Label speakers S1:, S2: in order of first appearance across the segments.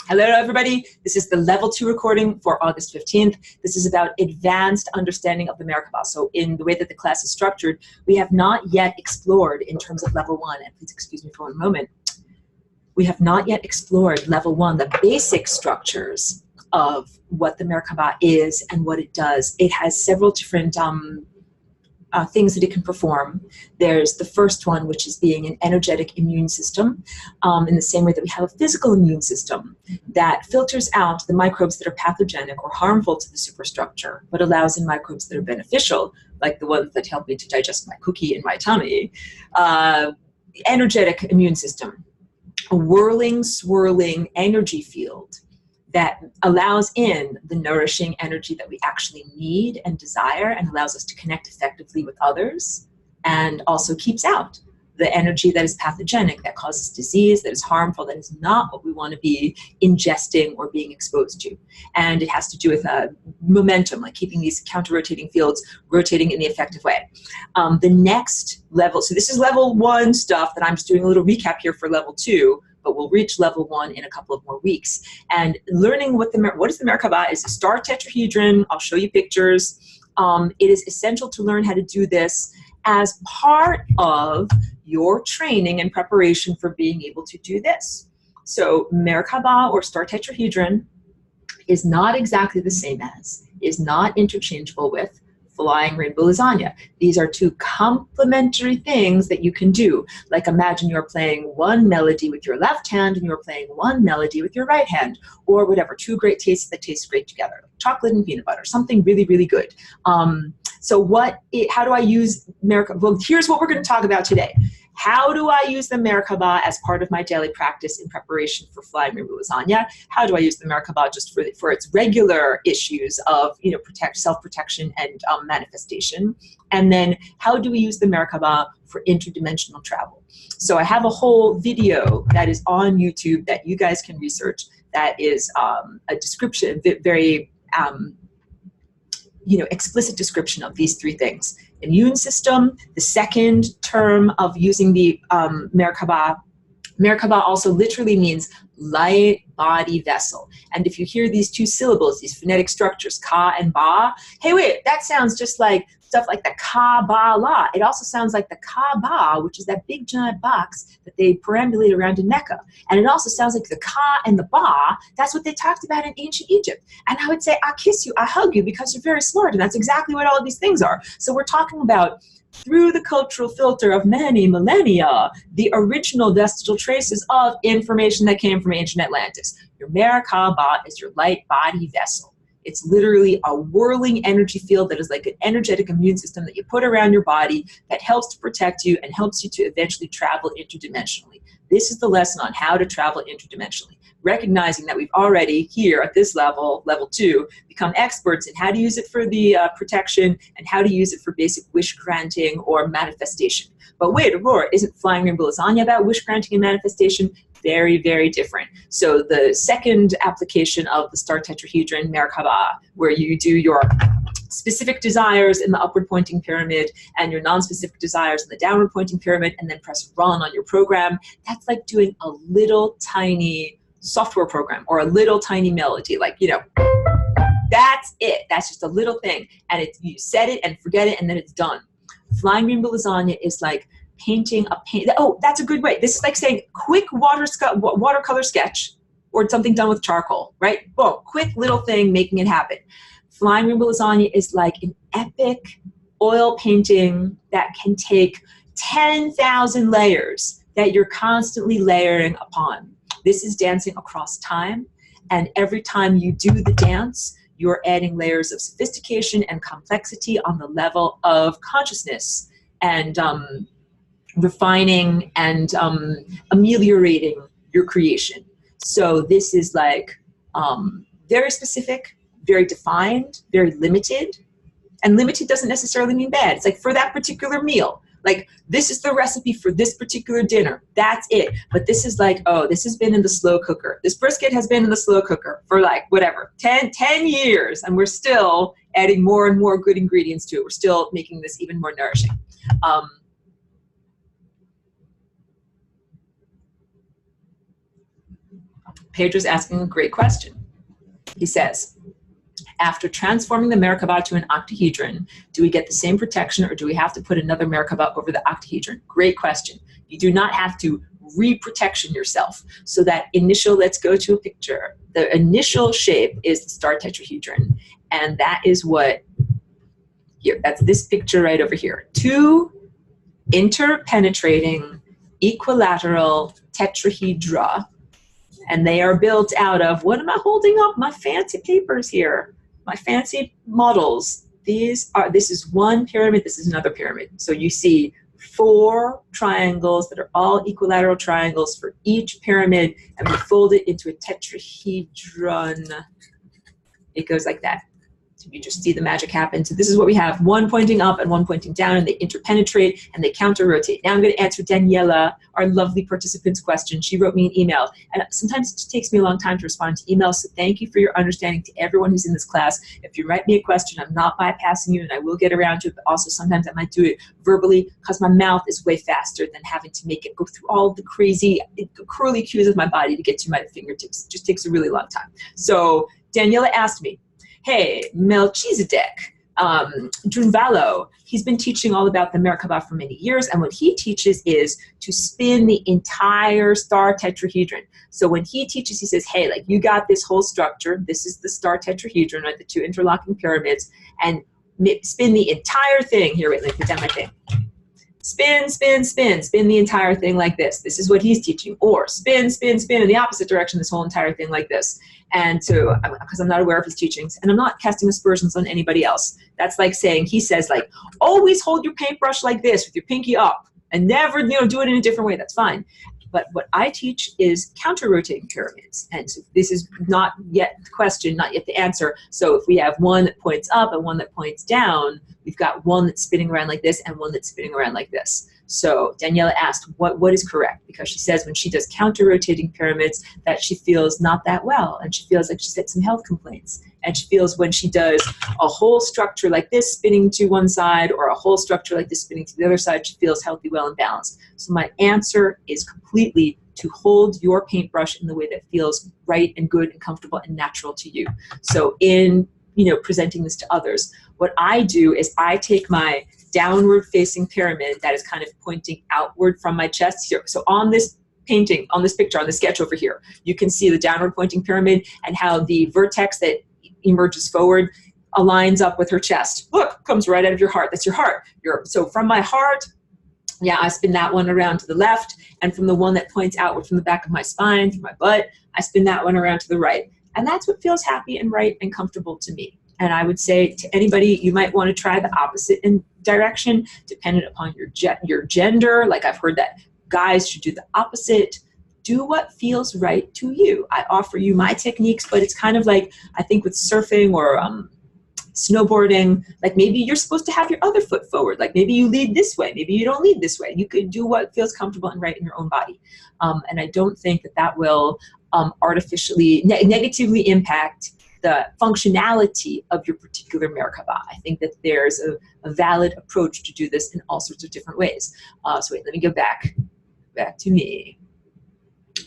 S1: Hello, everybody. This is the level 2 recording for August 15th. This is about advanced understanding of the Merkabah. So in the way that the class is structured, we have not yet explored in terms of level 1, and please excuse me for one moment, we have not yet explored level 1, the basic structures of what the Merkabah is and what it does. It has several different things that it can perform. There's the first one, which is being an energetic immune system, in the same way that we have a physical immune system that filters out the microbes that are pathogenic or harmful to the superstructure, but allows in microbes that are beneficial, like the ones that help me to digest my cookie in my tummy. Energetic immune system, a whirling, swirling energy field that allows in the nourishing energy that we actually need and desire and allows us to connect effectively with others, and also keeps out the energy that is pathogenic, that causes disease, that is harmful, that is not what we want to be ingesting or being exposed to. And it has to do with momentum, like keeping these counter-rotating fields rotating in the effective way. The next level, so this is level 1 stuff that I'm just doing a little recap here for level 2, but we'll reach level 1 in a couple of more weeks. And learning what is the Merkabah is a star tetrahedron. I'll show you pictures. It is essential to learn how to do this as part of your training and preparation for being able to do this. So Merkabah or star tetrahedron is not exactly the same as, is not interchangeable with flying rainbow lasagna. These are two complementary things that you can do. Like imagine you're playing one melody with your left hand and you're playing one melody with your right hand, or whatever, two great tastes that taste great together, chocolate and peanut butter, something really, really good. How do I use Merkabah? Well, here's what we're going to talk about today. How do I use the Merkabah as part of my daily practice in preparation for flying rainbow lasagna? How do I use the Merkabah just for its regular issues of self-protection and manifestation? And then how do we use the Merkabah for interdimensional travel? So I have a whole video that is on YouTube that you guys can research. That is a description, very explicit description of these 3 things. Immune system, the second term of using the Merkabah. Merkabah also literally means light body vessel. And if you hear these 2 syllables, these phonetic structures, ka and ba, hey wait, that sounds just like stuff like the Kabbalah. It also sounds like the Kaaba, which is that big giant box that they perambulate around in Mecca. And it also sounds like the Ka and the Ba, that's what they talked about in ancient Egypt. And I would say, I kiss you, I hug you, because you're very smart. And that's exactly what all of these things are. So we're talking about, through the cultural filter of many millennia, the original vestigial traces of information that came from ancient Atlantis. Your Merkabah is your light body vessel. It's literally a whirling energy field that is like an energetic immune system that you put around your body that helps to protect you and helps you to eventually travel interdimensionally. This is the lesson on how to travel interdimensionally. Recognizing that we've already here at this level, level 2, become experts in how to use it for the protection and how to use it for basic wish granting or manifestation. But wait, Aurora, isn't flying rainbow lasagna about wish granting and manifestation? Very, very different. So the second application of the star tetrahedron, Merkabah, where you do your specific desires in the upward pointing pyramid and your non-specific desires in the downward pointing pyramid, and then press run on your program, that's like doing a little tiny software program or a little tiny melody, like, that's it. That's just a little thing. And you set it and forget it, and then it's done. Flying rainbow lasagna is like painting a paint. Oh, that's a good way. This is like saying quick watercolor sketch or something done with charcoal, right? Boom, quick little thing, making it happen. Flying rainbow lasagna is like an epic oil painting that can take 10,000 layers that you're constantly layering upon. This is dancing across time, and every time you do the dance, you're adding layers of sophistication and complexity on the level of consciousness and refining and ameliorating your creation. So this is like very specific, very defined, very limited. And limited doesn't necessarily mean bad. It's like for that particular meal. Like, this is the recipe for this particular dinner. That's it. But this is like, oh, this has been in the slow cooker. This brisket has been in the slow cooker for like, whatever, 10 years. And we're still adding more and more good ingredients to it. We're still making this even more nourishing. Pedro's asking a great question. He says, after transforming the Merkabah to an octahedron, do we get the same protection, or do we have to put another Merkabah over the octahedron? Great question. You do not have to re-protection yourself. So that initial, let's go to a picture. The initial shape is the star tetrahedron. And that is what, here, that's this picture right over here. Two interpenetrating equilateral tetrahedra. And they are built out of, what am I holding up? My fancy papers here, my fancy models. This is one pyramid, this is another pyramid. So you see 4 triangles that are all equilateral triangles for each pyramid, and we fold it into a tetrahedron. It goes like that. So you just see the magic happen. So this is what we have, one pointing up and one pointing down, and they interpenetrate and they counter-rotate. Now I'm going to answer Daniela, our lovely participant's question. She wrote me an email, and sometimes it just takes me a long time to respond to emails, so thank you for your understanding to everyone who's in this class. If you write me a question, I'm not bypassing you, and I will get around to it, but also sometimes I might do it verbally because my mouth is way faster than having to make it go through all the crazy curly cues of my body to get to my fingertips. It just takes a really long time. So Daniela asked me, hey, Melchizedek, Drunvalo, he's been teaching all about the Merkabah for many years, and what he teaches is to spin the entire star tetrahedron. So when he teaches, he says, hey, like you got this whole structure, this is the star tetrahedron, right, the 2 interlocking pyramids, and spin the entire thing. Here, wait, let me put down my thing. Spin, spin, spin, spin the entire thing like this. This is what he's teaching. Or spin, spin, spin in the opposite direction, this whole entire thing like this. And so, because I'm not aware of his teachings, and I'm not casting aspersions on anybody else. That's like saying, he says like, always hold your paintbrush like this with your pinky up and never, do it in a different way. That's fine. But what I teach is counter-rotating pyramids. And so this is not yet the question, not yet the answer. So if we have one that points up and one that points down, we've got one that's spinning around like this and one that's spinning around like this. So Daniela asked, what is correct? Because she says when she does counter-rotating pyramids that she feels not that well, and she feels like she's got some health complaints. And she feels when she does a whole structure like this spinning to one side, or a whole structure like this spinning to the other side, she feels healthy, well, and balanced. So my answer is completely to hold your paintbrush in the way that feels right and good and comfortable and natural to you. So in presenting this to others, what I do is I take my downward facing pyramid that is kind of pointing outward from my chest here. So on this painting, on this picture, on the sketch over here, you can see the downward pointing pyramid and how the vertex that emerges forward aligns up with her chest. Look, comes right out of your heart. That's your heart. So from my heart, yeah, I spin that one around to the left, and from the one that points outward from the back of my spine, from my butt, I spin that one around to the right. And that's what feels happy and right and comfortable to me. And I would say to anybody, you might want to try the opposite direction, dependent upon your gender. Like I've heard that guys should do the opposite. Do what feels right to you. I offer you my techniques, but it's kind of like, I think with surfing or snowboarding, like maybe you're supposed to have your other foot forward. Like maybe you lead this way, maybe you don't lead this way. You could do what feels comfortable and right in your own body. And I don't think that will artificially, negatively impact the functionality of your particular Merkabah. I think that there's a valid approach to do this in all sorts of different ways. So wait, let me go back to me.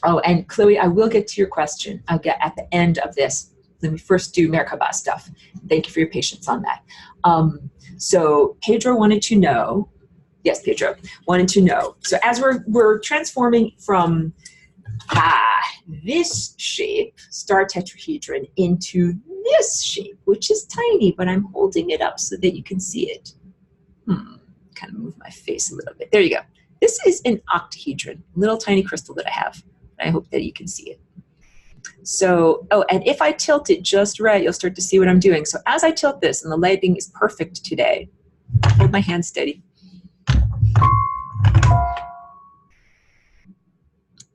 S1: Oh, and Chloe, I will get to your question. I'll get at the end of this. Let me first do Merkabah stuff. Thank you for your patience on that. So Pedro wanted to know, yes, Pedro wanted to know. So as we're transforming from this shape, star tetrahedron, into this shape, which is tiny, but I'm holding it up so that you can see it. Kind of move my face a little bit. There you go. This is an octahedron, little tiny crystal that I have. I hope that you can see it. So, oh, and if I tilt it just right, you'll start to see what I'm doing. So as I tilt this, and the lighting is perfect today, hold my hand steady.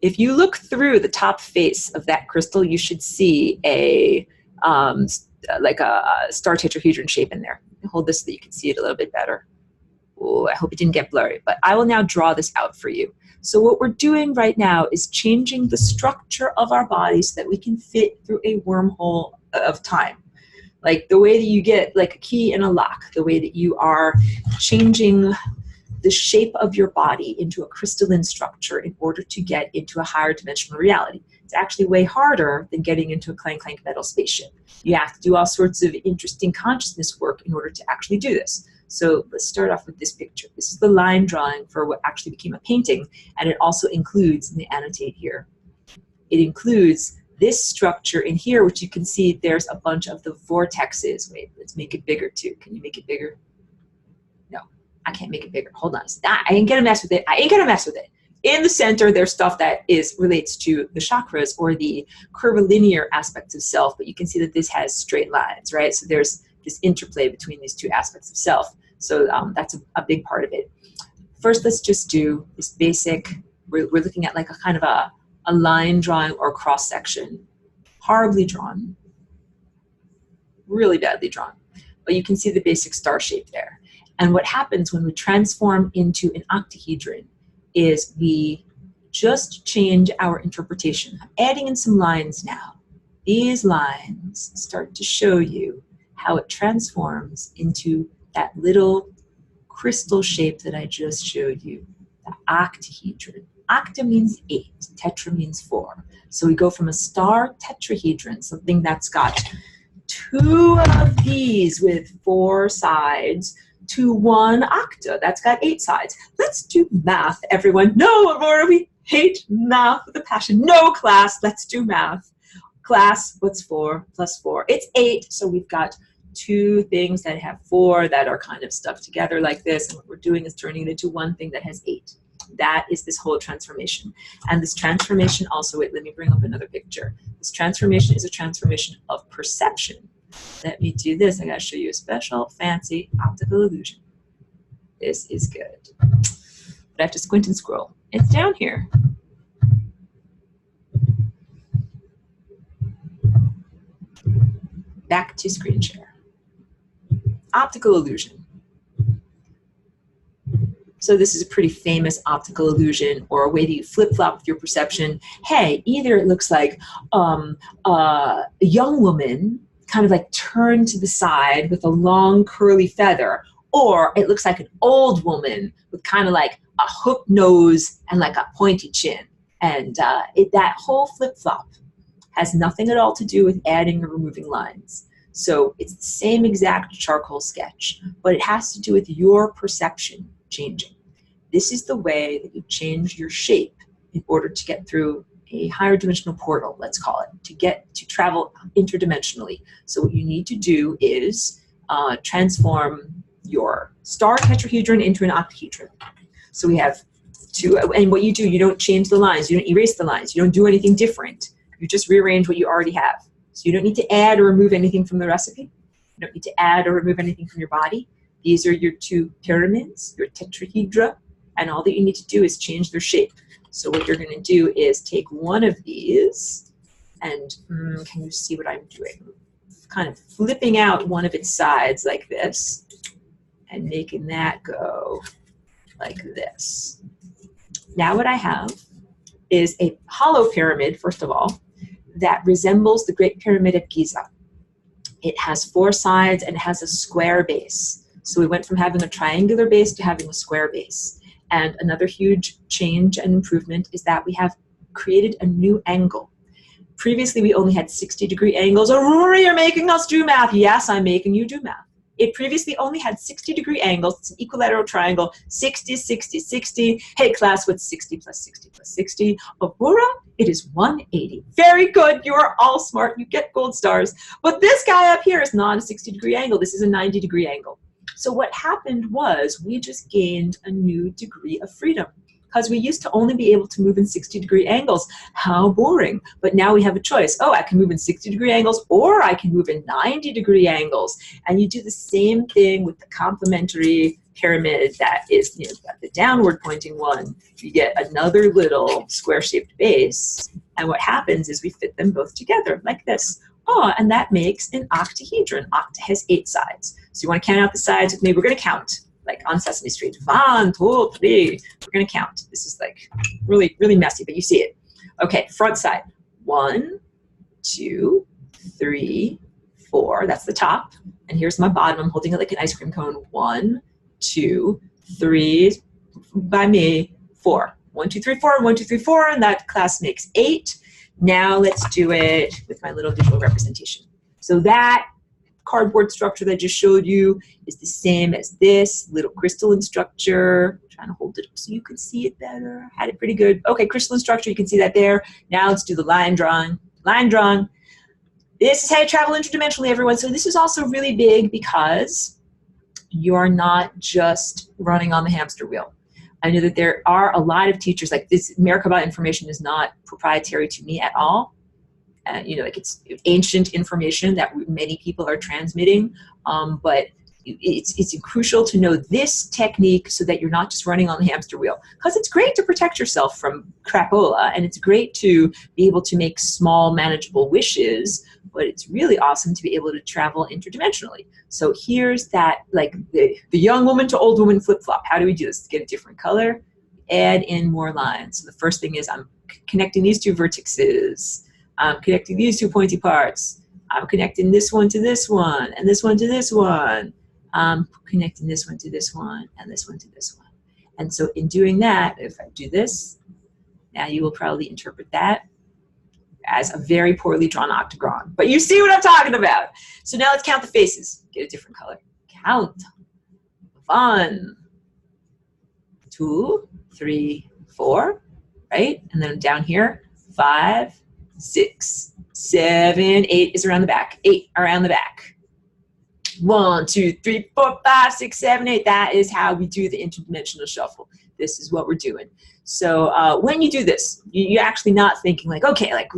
S1: If you look through the top face of that crystal, you should see a like a star tetrahedron shape in there. Hold this so that you can see it a little bit better. Oh, I hope it didn't get blurry, but I will now draw this out for you. So what we're doing right now is changing the structure of our body so that we can fit through a wormhole of time. Like the way that you get like a key in a lock, the way that you are changing the shape of your body into a crystalline structure in order to get into a higher dimensional reality. It's actually way harder than getting into a clank clank metal spaceship. You have to do all sorts of interesting consciousness work in order to actually do this. So let's start off with this picture. This is the line drawing for what actually became a painting, and it also includes, let me annotate here, it includes this structure in here, which you can see there's a bunch of the vortexes. Wait, let's make it bigger too. Can you make it bigger? No, I can't make it bigger. Hold on. I ain't gonna mess with it. I ain't gonna mess with it. In the center, there's stuff that relates to the chakras or the curvilinear aspects of self, but you can see that this has straight lines, right? So there's this interplay between these two aspects of self. So that's a big part of it. First, let's just do this basic, we're looking at like a kind of a line drawing or cross section. Horribly drawn, really badly drawn, but you can see the basic star shape there. And what happens when we transform into an octahedron is we just change our interpretation. I'm adding in some lines now. These lines start to show you how it transforms into that little crystal shape that I just showed you, the octahedron. Octa means 8, tetra means 4. So we go from a star tetrahedron, something that's got 2 of these with 4 sides, to 1 octa that's got 8 sides. Let's do math, everyone. No, Aurora, we hate math with a passion. No, class, let's do math. Class, what's 4 plus 4? It's 8, so we've got 2 things that have 4 that are kind of stuck together like this, and what we're doing is turning it into one thing that has 8. That is this whole transformation. And this transformation also, wait, let me bring up another picture. This transformation is a transformation of perception. Let me do this. I gotta show you a special, fancy optical illusion. This is good. But I have to squint and scroll. It's down here. Back to screen share. Optical illusion. So this is a pretty famous optical illusion, or a way that you flip-flop with your perception. Hey, either it looks like a young woman kind of like turned to the side with a long curly feather, or it looks like an old woman with kind of like a hook nose and like a pointy chin. And that whole flip-flop has nothing at all to do with adding or removing lines. So it's the same exact charcoal sketch, but it has to do with your perception changing. This is the way that you change your shape in order to get through a higher dimensional portal, let's call it, to travel interdimensionally. So what you need to do is transform your star tetrahedron into an octahedron. So we have 2, and what you do, you don't change the lines, you don't erase the lines, you don't do anything different. You just rearrange what you already have. So you don't need to add or remove anything from the recipe. You don't need to add or remove anything from your body. These are your 2 pyramids, your tetrahedra, and all that you need to do is change their shape. So what you're going to do is take one of these, and can you see what I'm doing? Kind of flipping out one of its sides like this, and making that go like this. Now what I have is a hollow pyramid, first of all, that resembles the Great Pyramid of Giza. It has 4 sides and it has a square base. So we went from having a triangular base to having a square base. And another huge change and improvement is that we have created a new angle. Previously, we only had 60-degree angles. Aurora, you're making us do math. Yes, I'm making you do math. It previously only had 60-degree angles. It's an equilateral triangle, 60, 60, 60. Hey, class, what's 60 plus 60 plus 60? Aurora, it is 180. Very good. You are all smart. You get gold stars. But this guy up here is not a 60-degree angle. This is a 90-degree angle. So what happened was we just gained a new degree of freedom, because we used to only be able to move in 60-degree angles. How boring. But now we have a choice. Oh, I can move in 60-degree angles, or I can move in 90-degree angles. And you do the same thing with the complementary pyramid that is, the downward pointing one. You get another little square-shaped base. And what happens is we fit them both together like this. Oh, and that makes an octahedron. Octa has 8 sides. So you want to count out the sides with me? We're going to count, like on Sesame Street. 1, 2, 3. We're going to count. This is like really, really messy, but you see it. Okay, front side. 1, 2, 3, 4. That's the top. And here's my bottom. I'm holding it like an ice cream cone. 1, 2, 3. By me, 4. 1, 2, 3, 4. 1, 2, 3, 4. And that class makes 8. Now let's do it with my little visual representation. So that cardboard structure that I just showed you is the same as this little crystalline structure. I'm trying to hold it up so you can see it better. Had it pretty good. Okay, crystalline structure, you can see that there. Now let's do the line drawing. Line drawing. This is how you travel interdimensionally, everyone. So this is also really big because you're not just running on the hamster wheel. I know that there are a lot of teachers, like this Merkabah information is not proprietary to me at all. You know, like it's ancient information that many people are transmitting, but it's crucial to know this technique so that you're not just running on the hamster wheel. Because it's great to protect yourself from crapola, and it's great to be able to make small, manageable wishes, but it's really awesome to be able to travel interdimensionally. So here's that, like the young woman to old woman flip-flop. How do we do this? To get a different color, add in more lines. So the first thing is I'm connecting these two vertices. I'm connecting these two pointy parts. I'm connecting this one to this one, and this one to this one. I'm connecting this one to this one, and this one to this one. And so in doing that, if I do this, now you will probably interpret that as a very poorly drawn octagon. But you see what I'm talking about. So now let's count the faces. Get a different color. Count. 1, 2, 3, 4, right? And then down here, 5, 6, 7, 8 is around the back. 8 around the back. 1, 2, 3, 4, 5, 6, 7, 8. That is how we do the interdimensional shuffle. This is what we're doing. So when you do this, you're actually not thinking like, okay, like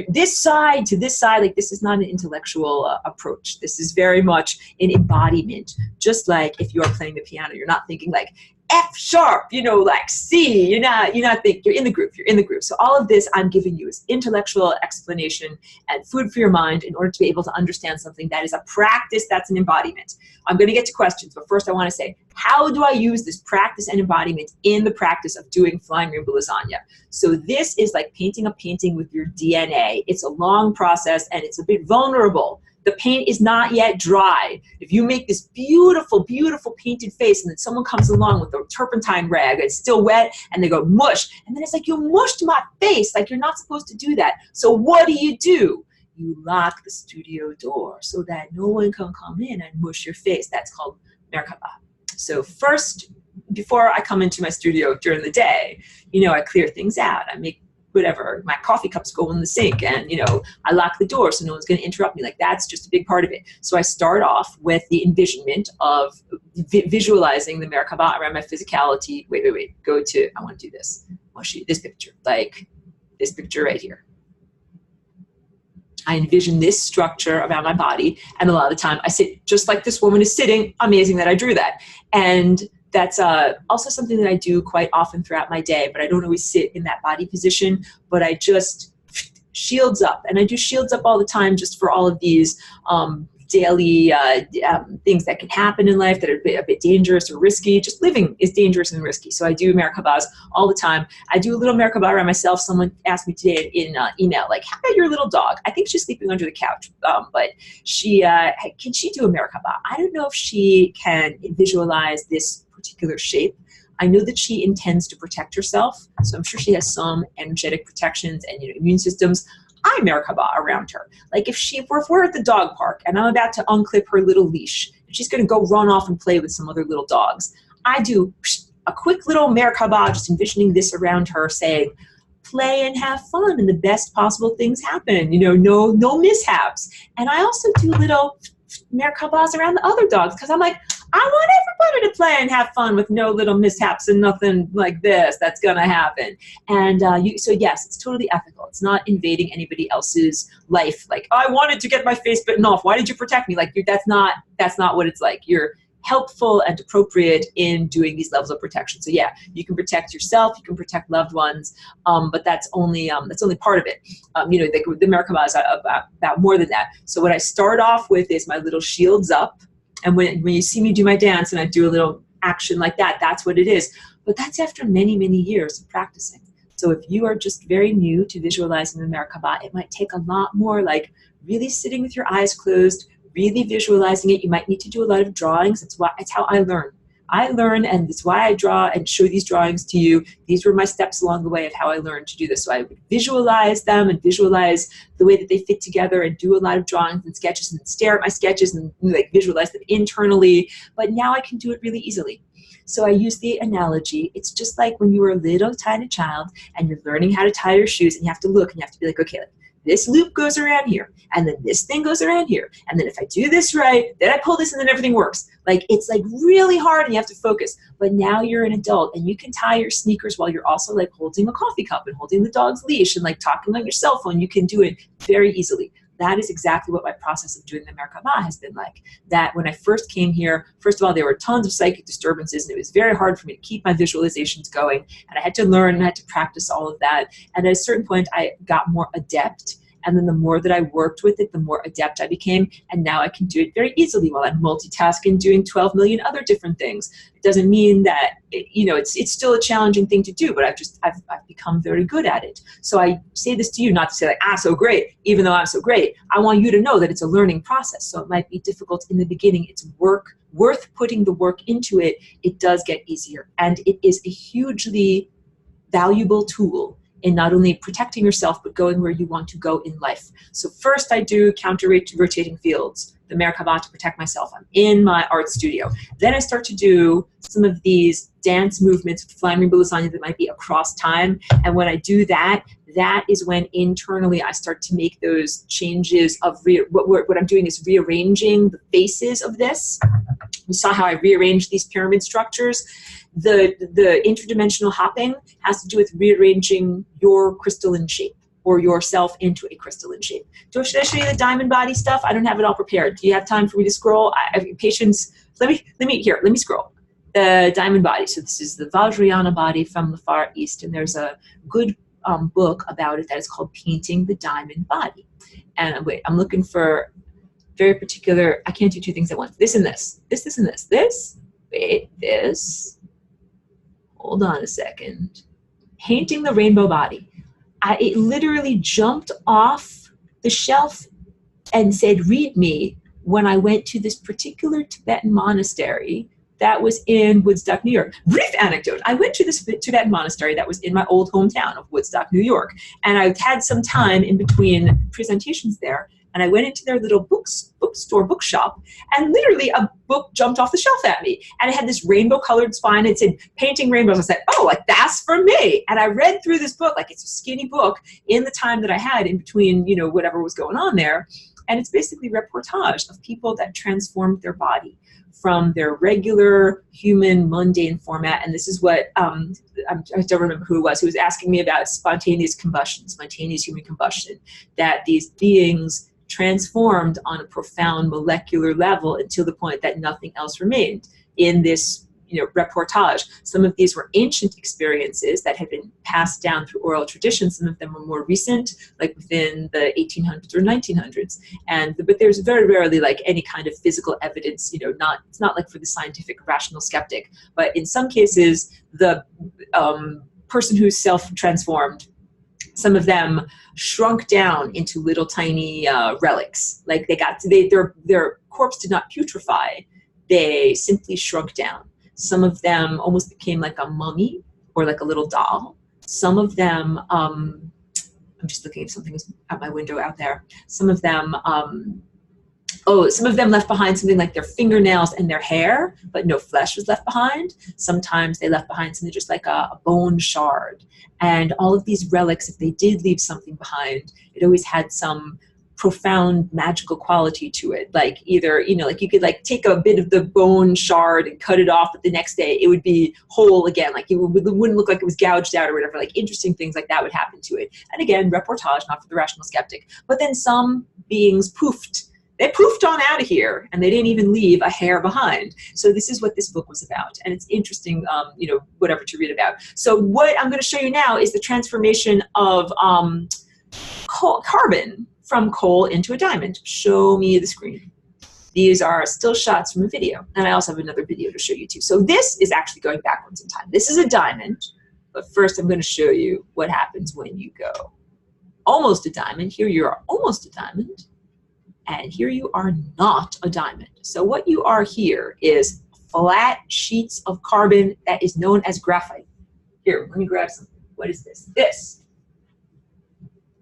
S1: this side to this side, like this is not an intellectual approach. This is very much an embodiment. Just like if you are playing the piano, you're not thinking like F sharp, you know, like C. You're not thinking, you're in the groove. You're in the groove. So all of this I'm giving you is intellectual explanation and food for your mind in order to be able to understand something that is a practice, that's an embodiment. I'm going to get to questions, but first I want to say, how do I use this practice and embodiment in the practice of doing flying rainbow lasagna? So this is like painting a painting with your DNA. It's a long process and it's a bit vulnerable. The paint is not yet dry. If you make this beautiful, beautiful painted face and then someone comes along with a turpentine rag, it's still wet, and they go mush, and then it's like, you mushed my face, like you're not supposed to do that. So what do? You lock the studio door so that no one can come in and mush your face. That's called Merkabah. So first, before I come into my studio during the day, you know, I clear things out. I make whatever, my coffee cups go in the sink, and you know, I lock the door so no one's going to interrupt me. Like that's just a big part of it. So I start off with the envisionment of visualizing the Merkabah around my physicality. Wait, go to, I want to do this. I'll show you this picture, like this picture right here. I envision this structure around my body, and a lot of the time I sit just like this woman is sitting. Amazing that I drew that. And that's also something that I do quite often throughout my day, but I don't always sit in that body position, but I just shields up. And I do shields up all the time just for all of these daily things that can happen in life that are a bit dangerous or risky. Just living is dangerous and risky. So I do Merkabahs all the time. I do a little Merkabah around myself. Someone asked me today in email, like, how about your little dog? I think she's sleeping under the couch, but she can she do a Merkabah? I don't know if she can visualize this particular shape. I know that she intends to protect herself, so I'm sure she has some energetic protections and immune systems. I Merkabah around her. Like if we're at the dog park and I'm about to unclip her little leash, and she's going to go run off and play with some other little dogs, I do a quick little Merkabah, just envisioning this around her, saying, play and have fun, and the best possible things happen. You know, no mishaps. And I also do little Merkabahs around the other dogs because I'm like, I want everybody to play and have fun with no little mishaps and nothing like this that's going to happen. And so yes, it's totally ethical. It's not invading anybody else's life. Like, oh, I wanted to get my face bitten off. Why did you protect me? Like, that's not what it's like. You're helpful and appropriate in doing these levels of protection. So yeah, you can protect yourself, you can protect loved ones, but that's only part of it. You know, the Merkabah is about more than that. So what I start off with is my little shields up. And when you see me do my dance and I do a little action like that, that's what it is. But that's after many, many years of practicing. So if you are just very new to visualizing the Merkabah, it might take a lot more, like really sitting with your eyes closed, really visualizing it. You might need to do a lot of drawings. It's how I learn. I learn, and that's why I draw and show these drawings to you. These were my steps along the way of how I learned to do this. So I would visualize them and visualize the way that they fit together and do a lot of drawings and sketches and stare at my sketches and like visualize them internally. But now I can do it really easily. So I use the analogy. It's just like when you were a little tiny child and you're learning how to tie your shoes, and you have to look and you have to be like, okay, like, this loop goes around here, and then this thing goes around here, and then if I do this right, then I pull this and then everything works. Like, it's like really hard and you have to focus. But now you're an adult and you can tie your sneakers while you're also like holding a coffee cup and holding the dog's leash and like talking on your cell phone. You can do it very easily. That is exactly what my process of doing the Merkabah has been like. That when I first came here, first of all, there were tons of psychic disturbances, and it was very hard for me to keep my visualizations going. And I had to learn and I had to practice all of that. And at a certain point, I got more adept. And then the more that I worked with it, the more adept I became. And now I can do it very easily while I'm multitasking, doing 12 million other different things. It doesn't mean that, it's still a challenging thing to do, but I've become very good at it. So I say this to you, not to say like, so great, even though I'm so great. I want you to know that it's a learning process. So it might be difficult in the beginning. It's worth putting the work into it. It does get easier. And it is a hugely valuable tool in not only protecting yourself, but going where you want to go in life. So first I do counter-rotating fields, the Merkabah, to protect myself. I'm in my art studio. Then I start to do some of these dance movements with flying rainbow lasagna that might be across time. And when I do that, that is when internally I start to make those changes of what I'm doing is rearranging the faces of this. You saw how I rearranged these pyramid structures. The interdimensional hopping has to do with rearranging your crystalline shape or yourself into a crystalline shape. Should I show you the diamond body stuff? I don't have it all prepared. Do you have time for me to scroll? I have patience. Let me scroll. The diamond body. So this is the Vajrayana body from the Far East, and there's a good book about it that is called Painting the Diamond Body. And wait, I'm looking for very particular. I can't do two things at once. This and this. This and this. This. Wait, this. Hold on a second. Painting the Rainbow Body. It literally jumped off the shelf and said, read me, when I went to this particular Tibetan monastery that was in Woodstock, New York. Brief anecdote. I went to this Tibetan monastery that was in my old hometown of Woodstock, New York. And I had some time in between presentations there. And I went into their little bookshop, and literally a book jumped off the shelf at me. And it had this rainbow colored spine. It said, Painting Rainbows. I said, oh, like, that's for me. And I read through this book, like it's a skinny book, in the time that I had in between, whatever was going on there. And it's basically reportage of people that transformed their body from their regular human mundane format. And this is what, I don't remember who it was asking me about spontaneous combustion, spontaneous human combustion, that these beings transformed on a profound molecular level until the point that nothing else remained in this reportage. Some of these were ancient experiences that had been passed down through oral tradition. Some of them were more recent, like within the 1800s or 1900s. But there's very rarely like any kind of physical evidence, it's not like for the scientific rational skeptic, but in some cases, the person who's self-transformed, some of them shrunk down into little tiny relics. Like their corpse did not putrefy, they simply shrunk down. Some of them almost became like a mummy or like a little doll. Some of them, I'm just looking at something out my window out there. Some of them left behind something like their fingernails and their hair, but no flesh was left behind. Sometimes they left behind something just like a bone shard. And all of these relics, if they did leave something behind, it always had some profound magical quality to it. Like either, like you could like take a bit of the bone shard and cut it off, but the next day it would be whole again. Like it wouldn't look like it was gouged out or whatever. Like interesting things like that would happen to it. And again, reportage, not for the rational skeptic. But then some beings poofed. They poofed on out of here, and they didn't even leave a hair behind. So this is what this book was about, and it's interesting, whatever to read about. So what I'm going to show you now is the transformation of carbon from coal into a diamond. Show me the screen. These are still shots from a video, and I also have another video to show you too. So this is actually going backwards in time. This is a diamond, but first I'm going to show you what happens when you go almost a diamond. Here you are almost a diamond. And here you are not a diamond. So what you are here is flat sheets of carbon that is known as graphite. Here, let me grab some. What is this?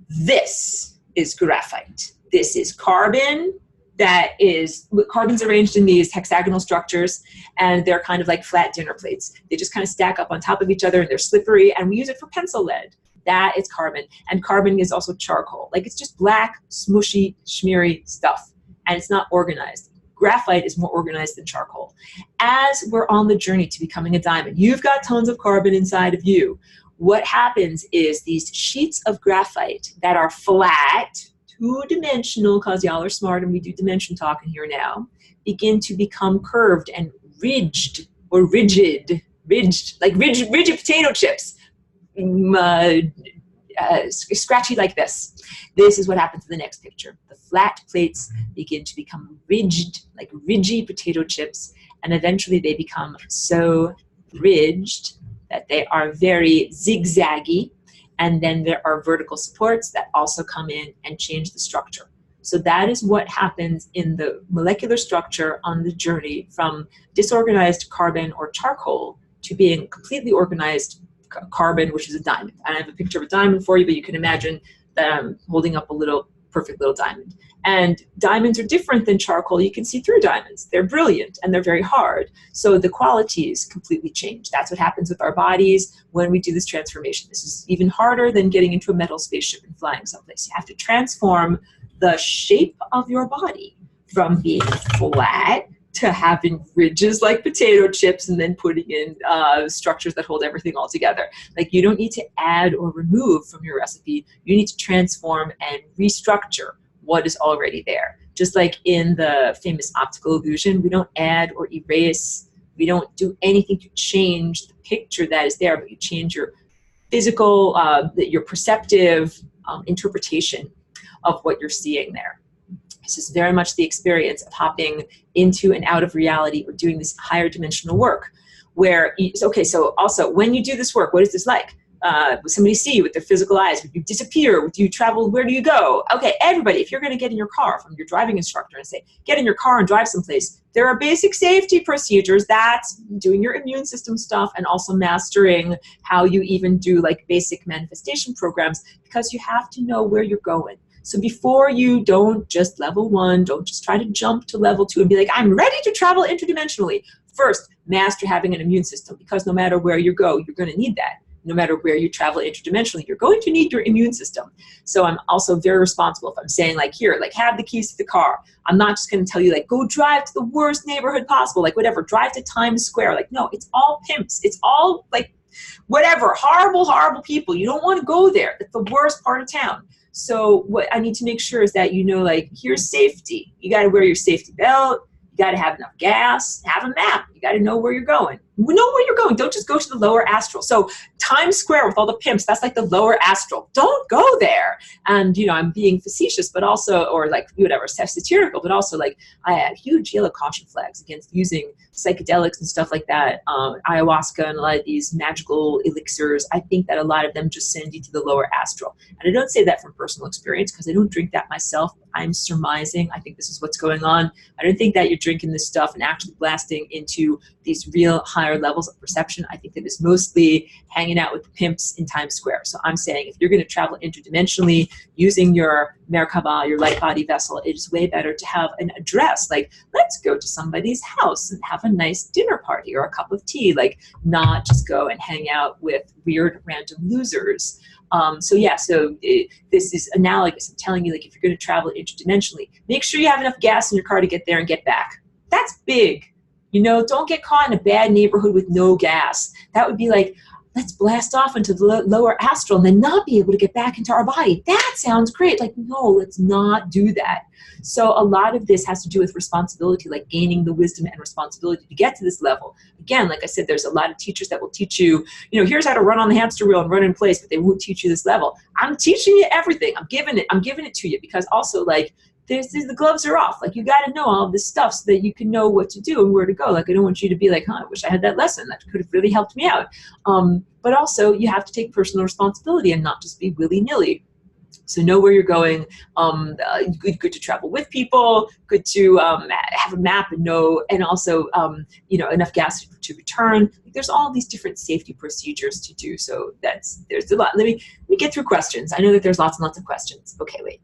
S1: This is graphite. This is carbon that is, carbon's arranged in these hexagonal structures, and they're kind of like flat dinner plates. They just kind of stack up on top of each other, and they're slippery, and we use it for pencil lead. That is carbon. And carbon is also charcoal. Like, it's just black, smushy, schmeary stuff, and it's not organized. Graphite is more organized than charcoal. As we're on the journey to becoming a diamond, you've got tons of carbon inside of you. What happens is these sheets of graphite that are flat, two-dimensional, because y'all are smart and we do dimension talking here now, begin to become curved and ridged, or rigid, like rigid potato chips, scratchy like this. This is what happens in the next picture. The flat plates begin to become rigid, like ridgy potato chips, and eventually they become so ridged that they are very zigzaggy. And then there are vertical supports that also come in and change the structure. So that is what happens in the molecular structure on the journey from disorganized carbon or charcoal to being completely organized carbon, which is a diamond. And I have a picture of a diamond for you, but you can imagine that I'm holding up a perfect little diamond. And diamonds are different than charcoal. You can see through diamonds. They're brilliant and they're very hard. So the qualities completely change. That's what happens with our bodies when we do this transformation. This is even harder than getting into a metal spaceship and flying someplace. You have to transform the shape of your body from being flat to having ridges like potato chips, and then putting in structures that hold everything all together. Like, you don't need to add or remove from your recipe. You need to transform and restructure what is already there. Just like in the famous optical illusion, we don't add or erase. We don't do anything to change the picture that is there, but you change your physical, your perceptive interpretation of what you're seeing there. This is very much the experience of hopping into and out of reality, or doing this higher dimensional work. Where, okay, so also when you do this work, what is this like? Would somebody see you with their physical eyes? Would you disappear? Would you travel? Where do you go? Okay, everybody, if you're going to get in your car from your driving instructor and say, get in your car and drive someplace, there are basic safety procedures. That's doing your immune system stuff, and also mastering how you even do like basic manifestation programs, because you have to know where you're going. So before you, don't just level 1, don't just try to jump to level 2 and be like, I'm ready to travel interdimensionally. First, master having an immune system, because no matter where you go, you're going to need that. No matter where you travel interdimensionally, you're going to need your immune system. So I'm also very responsible if I'm saying, like, here, like, have the keys to the car. I'm not just going to tell you, like, go drive to the worst neighborhood possible, like, whatever, drive to Times Square. Like, no, it's all pimps. It's all, like, whatever, horrible, horrible people. You don't want to go there. It's the worst part of town. So what I need to make sure is that, you know, like, here's safety. You got to wear your safety belt. You got to have enough gas, have a map. You got to know where you're going. Know where you're going. Don't just go to the lower astral. So Times Square with all the pimps, that's like the lower astral. Don't go there. And, you know, I'm being facetious, but also, or like whatever, satirical, but also, like, I have huge yellow caution flags against using psychedelics and stuff like that, ayahuasca and a lot of these magical elixirs. I think that a lot of them just send you to the lower astral. And I don't say that from personal experience, because I don't drink that myself. I'm surmising. I think this is what's going on. I don't think that you're drinking this stuff and actually blasting into these real higher levels of perception. I think that it's mostly hanging out with the pimps in Times Square. So I'm saying, if you're going to travel interdimensionally using your Merkabah, your light body vessel, it is way better to have an address. Like, let's go to somebody's house and have a nice dinner party or a cup of tea. Like, not just go and hang out with weird random losers. So yeah, this is analogous. I'm telling you, like, if you're going to travel interdimensionally, make sure you have enough gas in your car to get there and get back. That's big. You know, don't get caught in a bad neighborhood with no gas. That would be like, let's blast off into the lower astral and then not be able to get back into our body. That sounds great. Like, no, let's not do that. So a lot of this has to do with responsibility, like gaining the wisdom and responsibility to get to this level. Again, like I said, there's a lot of teachers that will teach you, you know, here's how to run on the hamster wheel and run in place, but they won't teach you this level. I'm teaching you everything. I'm giving it to you, because also, like, the gloves are off. Like, you got to know all of this stuff so that you can know what to do and where to go. Like, I don't want you to be like, I wish I had that lesson. That could have really helped me out. But also, you have to take personal responsibility and not just be willy-nilly. So know where you're going. Good to travel with people. Good to have a map and know, and also you know, enough gas to return. There's all these different safety procedures to do. So there's a lot. Let me get through questions. I know that there's lots and lots of questions. Okay, wait.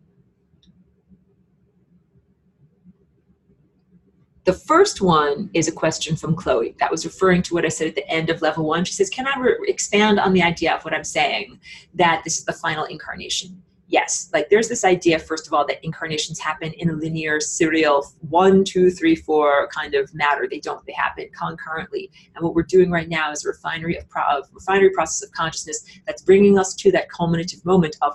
S1: The first one is a question from Chloe that was referring to what I said at the end of level 1. She says, can I expand on the idea of what I'm saying, that this is the final incarnation? Yes, like there's this idea, first of all, that incarnations happen in a linear, serial 1, 2, 3, 4 kind of matter. They don't, they happen concurrently. And what we're doing right now is a refinery process of consciousness that's bringing us to that culminative moment of,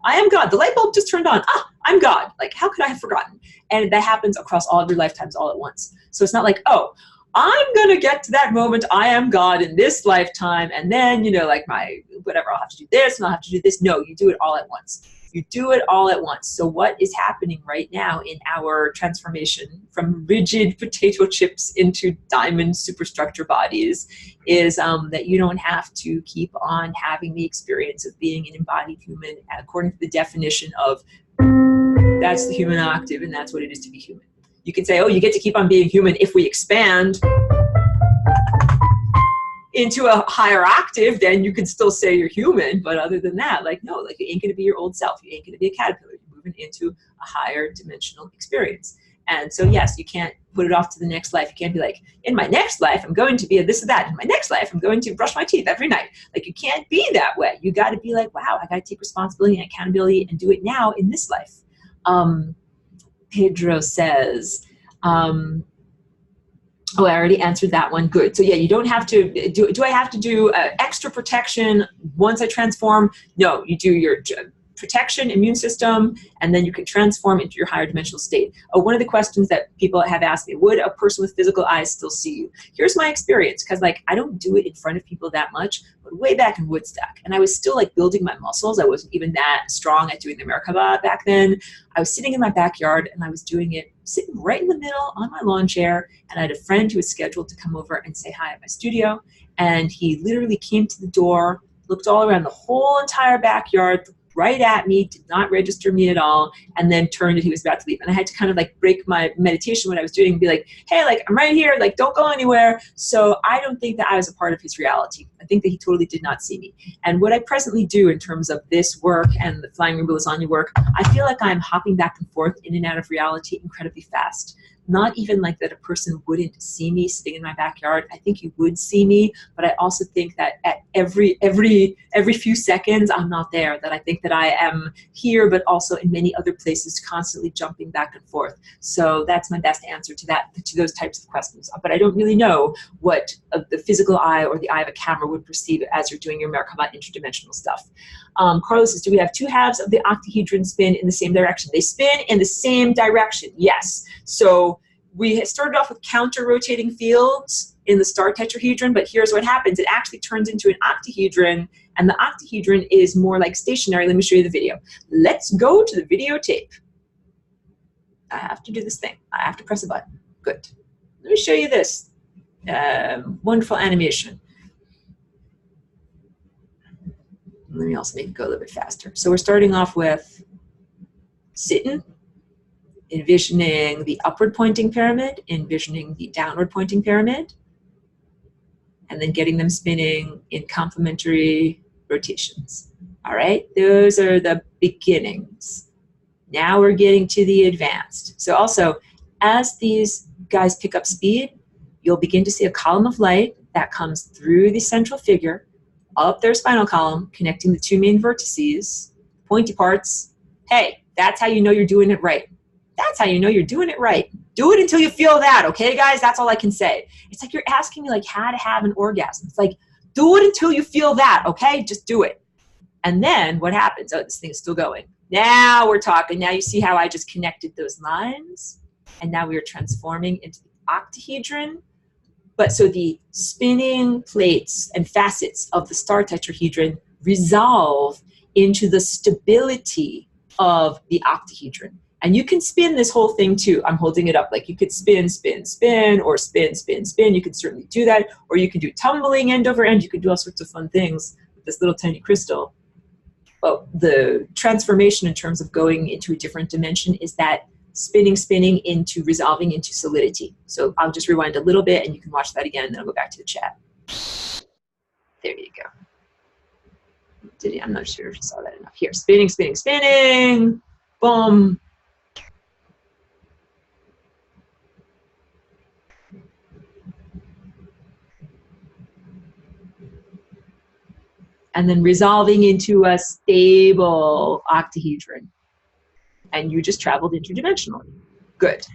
S1: I am God. The light bulb just turned on. I'm God. Like, how could I have forgotten? And that happens across all of your lifetimes all at once. So it's not like, oh, I'm going to get to that moment, I am God in this lifetime, and then, you know, like my, whatever, I'll have to do this and I'll have to do this. No, you do it all at once. You do it all at once. So what is happening right now in our transformation from rigid potato chips into diamond superstructure bodies is that you don't have to keep on having the experience of being an embodied human according to the definition of that's the human octave and that's what it is to be human. You can say, oh, you get to keep on being human if we expand into a higher octave, then you can still say you're human. But other than that, like, no, like you ain't going to be your old self. You ain't going to be a caterpillar. You're moving into a higher dimensional experience. And so, yes, you can't put it off to the next life. You can't be like, in my next life, I'm going to be a this or that. In my next life, I'm going to brush my teeth every night. Like, you can't be that way. You got to be like, wow, I got to take responsibility and accountability and do it now in this life. Pedro says, oh, I already answered that one. Good. So yeah, you don't have to do I have to do extra protection once I transform? No, you do your protection, immune system, and then you can transform into your higher dimensional state. One of the questions that people have asked me, would a person with physical eyes still see you? Here's my experience, because like I don't do it in front of people that much, but way back in Woodstock, and I was still like building my muscles. I wasn't even that strong at doing the Merkabah back then. I was sitting in my backyard and I was doing it sitting right in the middle on my lawn chair, and I had a friend who was scheduled to come over and say hi at my studio, and he literally came to the door, looked all around the whole entire backyard, right at me, did not register me at all, and then turned and he was about to leave. And I had to kind of like break my meditation when I was doing and be like, hey, like I'm right here, like don't go anywhere. So I don't think that I was a part of his reality. I think that he totally did not see me. And what I presently do in terms of this work and the Flying Rainbow Lasagna work, I feel like I'm hopping back and forth in and out of reality incredibly fast. Not even like that a person wouldn't see me sitting in my backyard. I think you would see me, but I also think that at every few seconds I'm not there, that I think that I am here, but also in many other places, constantly jumping back and forth. So that's my best answer to that, to those types of questions. But I don't really know what the physical eye or the eye of a camera would perceive as you're doing your Merkabah interdimensional stuff. Carlos says, do we have two halves of the octahedron spin in the same direction? They spin in the same direction, yes. So we started off with counter-rotating fields in the star tetrahedron, but here's what happens. It actually turns into an octahedron, and the octahedron is more like stationary. Let me show you the video. Let's go to the videotape. I have to do this thing. I have to press a button. Good. Let me show you this wonderful animation. Let me also make it go a little bit faster. So we're starting off with sitting, envisioning the upward pointing pyramid, envisioning the downward pointing pyramid, and then getting them spinning in complementary rotations. All right, those are the beginnings. Now we're getting to the advanced. So also, as these guys pick up speed, you'll begin to see a column of light that comes through the central figure, up their spinal column, connecting the two main vertices, pointy parts. Hey, that's how you know you're doing it right. That's how you know you're doing it right. Do it until you feel that, okay, guys? That's all I can say. It's like you're asking me like how to have an orgasm. It's like, do it until you feel that, okay? Just do it. And then what happens? Oh, this thing is still going. Now we're talking. Now you see how I just connected those lines? And now we are transforming into the octahedron. But so the spinning plates and facets of the star tetrahedron resolve into the stability of the octahedron. And you can spin this whole thing too. I'm holding it up like you could spin, spin, spin, or spin, spin, spin. You can certainly do that. Or you can do tumbling end over end. You can do all sorts of fun things with this little tiny crystal. well, the transformation in terms of going into a different dimension is that spinning into resolving into solidity. So I'll just rewind a little bit and you can watch that again, and then I'll go back to the chat. There you go. I'm not sure if you saw that enough. Here, spinning, boom. And then resolving into a stable octahedron. And you just traveled interdimensionally. Good.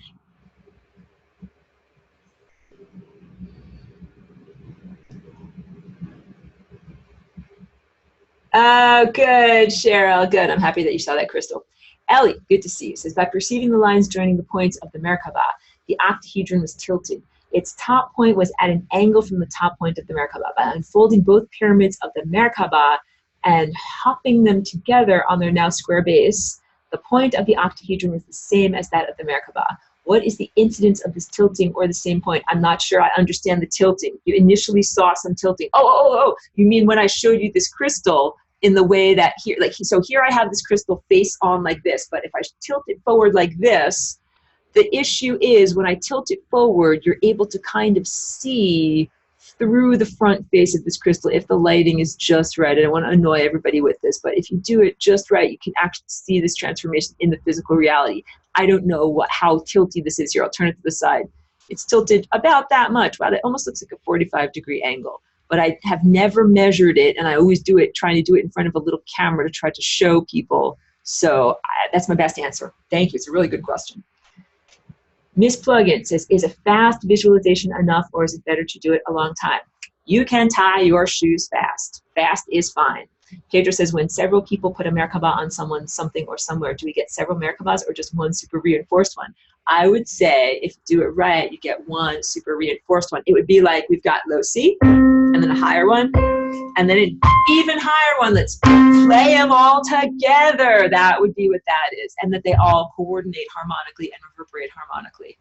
S1: Oh, good, Cheryl. Good. I'm happy that you saw that, Crystal. Ellie, good to see you. Says, by perceiving the lines joining the points of the Merkabah, the octahedron was tilted. Its top point was at an angle from the top point of the Merkabah. By unfolding both pyramids of the Merkabah and hopping them together on their now square base, the point of the octahedron was the same as that of the Merkabah. What is the incidence of this tilting or the same point? I'm not sure I understand the tilting. You initially saw some tilting. Oh, you mean when I showed you this crystal in the way that here, like, so here I have this crystal face on like this, but if I tilt it forward like this, the issue is when I tilt it forward, you're able to kind of see through the front face of this crystal if the lighting is just right. I don't want to annoy everybody with this, but if you do it just right, you can actually see this transformation in the physical reality. I don't know how tilty this is here. I'll turn it to the side. It's tilted about that much. Wow, that almost looks like a 45-degree angle. But I have never measured it, and I always do it, trying to do it in front of a little camera to try to show people. So that's my best answer. Thank you. It's a really good question. Miss Plugin says, is a fast visualization enough, or is it better to do it a long time? You can tie your shoes fast. Fast is fine. Pedro says, when several people put a Merkabah on someone, something, or somewhere, do we get several Merkabahs or just one super reinforced one? I would say if you do it right, you get one super reinforced one. It would be like we've got low C, and then a higher one, and then an even higher one. Let's play them all together. That would be what that is, and that they all coordinate harmonically and reverberate harmonically.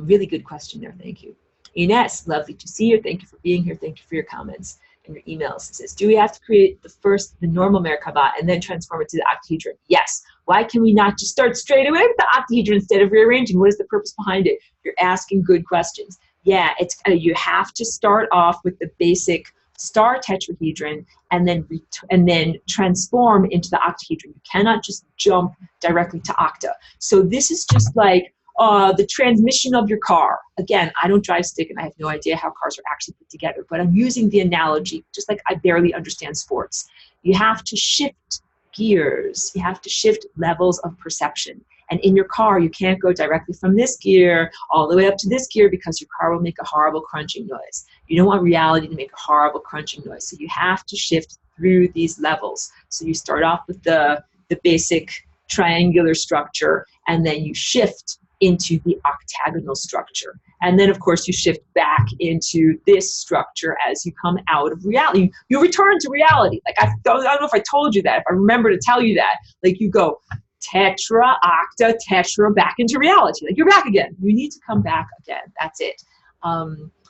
S1: Really good question there. Thank you. Ines, lovely to see you. Thank you for being here. Thank you for your comments and your emails. It says, do we have to create the normal Merkabah and then transform it to the octahedron? Yes. Why can we not just start straight away with the octahedron instead of rearranging? What is the purpose behind it? You're asking good questions. Yeah, it's you have to start off with the basic star tetrahedron and then transform into the octahedron. You cannot just jump directly to octa. So this is just like the transmission of your car. Again, I don't drive stick and I have no idea how cars are actually put together, but I'm using the analogy just like I barely understand sports. You have to shift gears. You have to shift levels of perception. And in your car, you can't go directly from this gear all the way up to this gear because your car will make a horrible crunching noise. You don't want reality to make a horrible crunching noise. So you have to shift through these levels. So you start off with the basic triangular structure, and then you shift into the octagonal structure. And then, of course, you shift back into this structure as you come out of reality. You return to reality. Like, I don't know if I told you that. If I remember to tell you that, like, you go tetra, octa, tetra, back into reality. Like, you're back again. You need to come back again. That's it.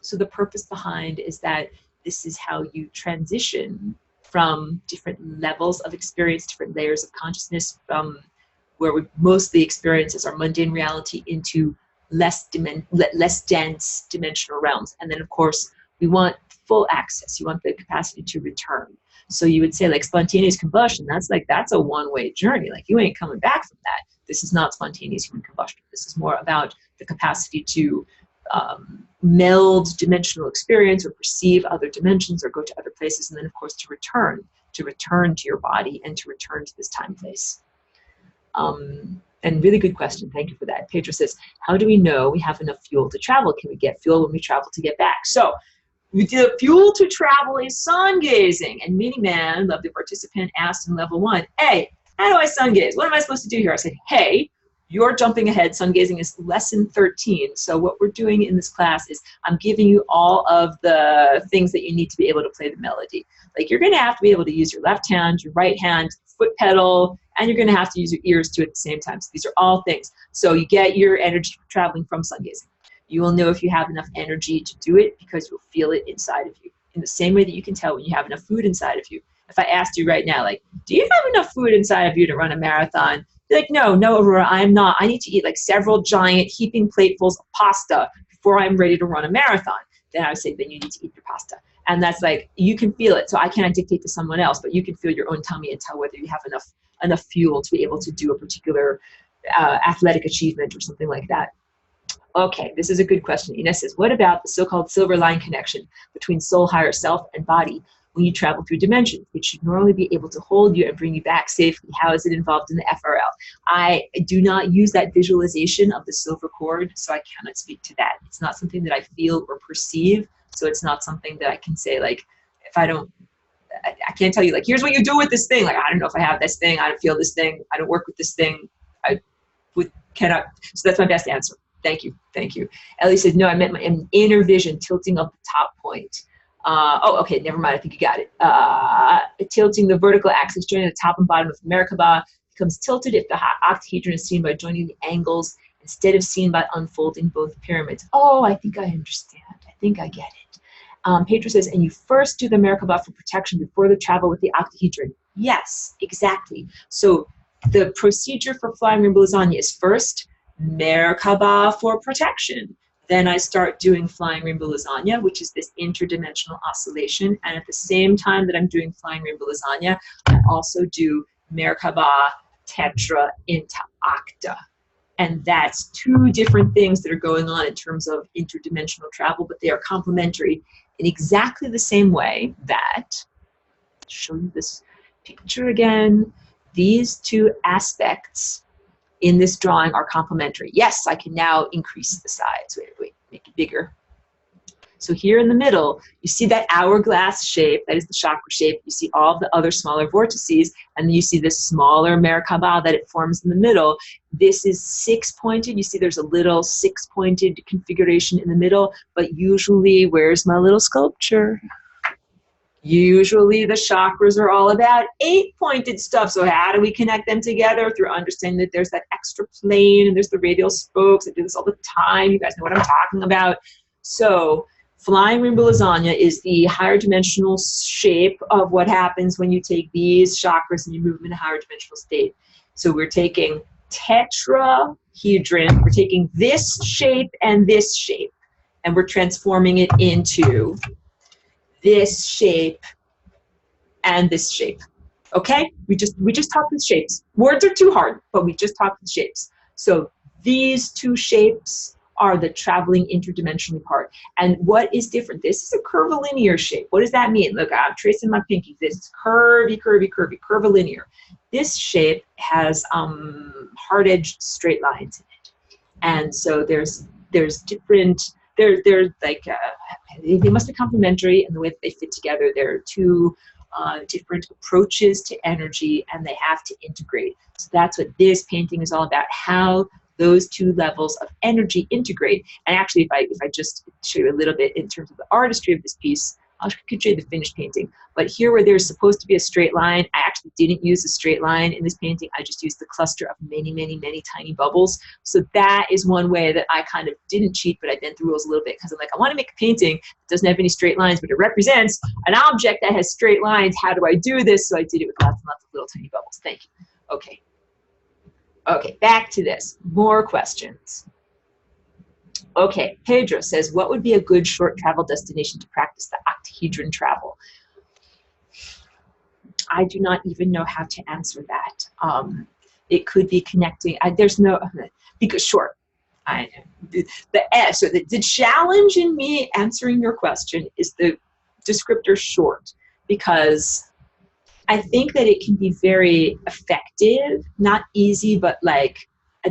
S1: So the purpose behind is that this is how you transition from different levels of experience, different layers of consciousness, from where we mostly experience as our mundane reality into less dense dimensional realms. And then, of course, we want full access. You want the capacity to return. So you would say, like, spontaneous combustion, that's a one-way journey. Like, you ain't coming back from that. This is not spontaneous human combustion. This is more about the capacity to meld dimensional experience or perceive other dimensions or go to other places. And then, of course, to return to your body and to return to this time place. And really good question. Thank you for that. Pedro says, how do we know we have enough fuel to travel? Can we get fuel when we travel to get back? So the fuel to travel is sun gazing. And Miniman, lovely participant, asked in level 1, hey, how do I sun gaze? What am I supposed to do here? I said, hey, you're jumping ahead. Sun gazing is lesson 13. So what we're doing in this class is I'm giving you all of the things that you need to be able to play the melody. Like, you're going to have to be able to use your left hand, your right hand, foot pedal, and you're going to have to use your ears too at the same time. So these are all things. So you get your energy traveling from sun gazing. You will know if you have enough energy to do it because you'll feel it inside of you. In the same way that you can tell when you have enough food inside of you. if I asked you right now, like, do you have enough food inside of you to run a marathon? You're like, no, Aurora, I'm not. I need to eat like several giant heaping platefuls of pasta before I'm ready to run a marathon. Then I would say, then you need to eat your pasta. And that's like, you can feel it. So I cannot dictate to someone else, but you can feel your own tummy and tell whether you have enough fuel to be able to do a particular athletic achievement or something like that. Okay, this is a good question. Ines says, what about the so-called silver line connection between soul, higher self, and body when you travel through dimensions? It should normally be able to hold you and bring you back safely. How is it involved in the FRL? I do not use that visualization of the silver cord, so I cannot speak to that. It's not something that I feel or perceive, so it's not something that I can say, like, if I don't, I can't tell you, like, here's what you do with this thing. Like, I don't know if I have this thing, I don't feel this thing, I don't work with this thing. Cannot, so that's my best answer. Thank you, thank you. Ellie said, no, I meant my inner vision tilting up the top point. Oh, okay, never mind, I think you got it. Tilting the vertical axis joining the top and bottom of Merkabah becomes tilted if the octahedron is seen by joining the angles instead of seen by unfolding both pyramids. Oh, I think I understand. I think I get it. Pedro says, and you first do the Merkabah for protection before the travel with the octahedron. Yes, exactly. So the procedure for flying rainbow lasagna is first Merkabah for protection. Then I start doing flying rainbow lasagna, which is this interdimensional oscillation. And at the same time that I'm doing flying rainbow lasagna, I also do Merkabah tetra into octa. And that's two different things that are going on in terms of interdimensional travel, but they are complementary in exactly the same way that, show you this picture again, these two aspects in this drawing are complementary. Yes, I can now increase the size. Wait, make it bigger. So here in the middle, you see that hourglass shape, that is the chakra shape. You see all the other smaller vortices, and then you see this smaller Merkabah that it forms in the middle. This is six-pointed. You see there's a little six-pointed configuration in the middle, but usually, where's my little sculpture? Usually the chakras are all about eight-pointed stuff. So how do we connect them together? Through understanding that there's that extra plane and there's the radial spokes. I do this all the time. You guys know what I'm talking about. So flying rainbow lasagna is the higher dimensional shape of what happens when you take these chakras and you move them in a higher dimensional state. So we're taking tetrahedron, we're taking this shape, and we're transforming it into this shape and this shape. Okay? We just talk with shapes. Words are too hard, but we just talk with shapes. So these two shapes are the traveling interdimensionally part. And what is different? This is a curvilinear shape. What does that mean? Look, I'm tracing my pinky. This is curvilinear. This shape has hard-edged straight lines in it. And so there's different, they're like, they must be complementary in the way that they fit together. There are two different approaches to energy, and they have to integrate. So that's what this painting is all about, how those two levels of energy integrate. And actually, if I just show you a little bit in terms of the artistry of this piece, I could show you the finished painting. But here where there's supposed to be a straight line, I actually didn't use a straight line in this painting. I just used the cluster of many, many, many tiny bubbles. So that is one way that I kind of didn't cheat, but I bent the rules a little bit, because I'm like, I want to make a painting that doesn't have any straight lines, but it represents an object that has straight lines. How do I do this? So I did it with lots and lots of little tiny bubbles. Thank you. Okay. Okay, back to this. More questions. Okay, Pedro says, what would be a good short travel destination to practice the octahedron travel? I do not even know how to answer that. It could be connecting. There's no, because short. So the challenge in me answering your question is the descriptor short, because I think that it can be very effective, not easy, but like a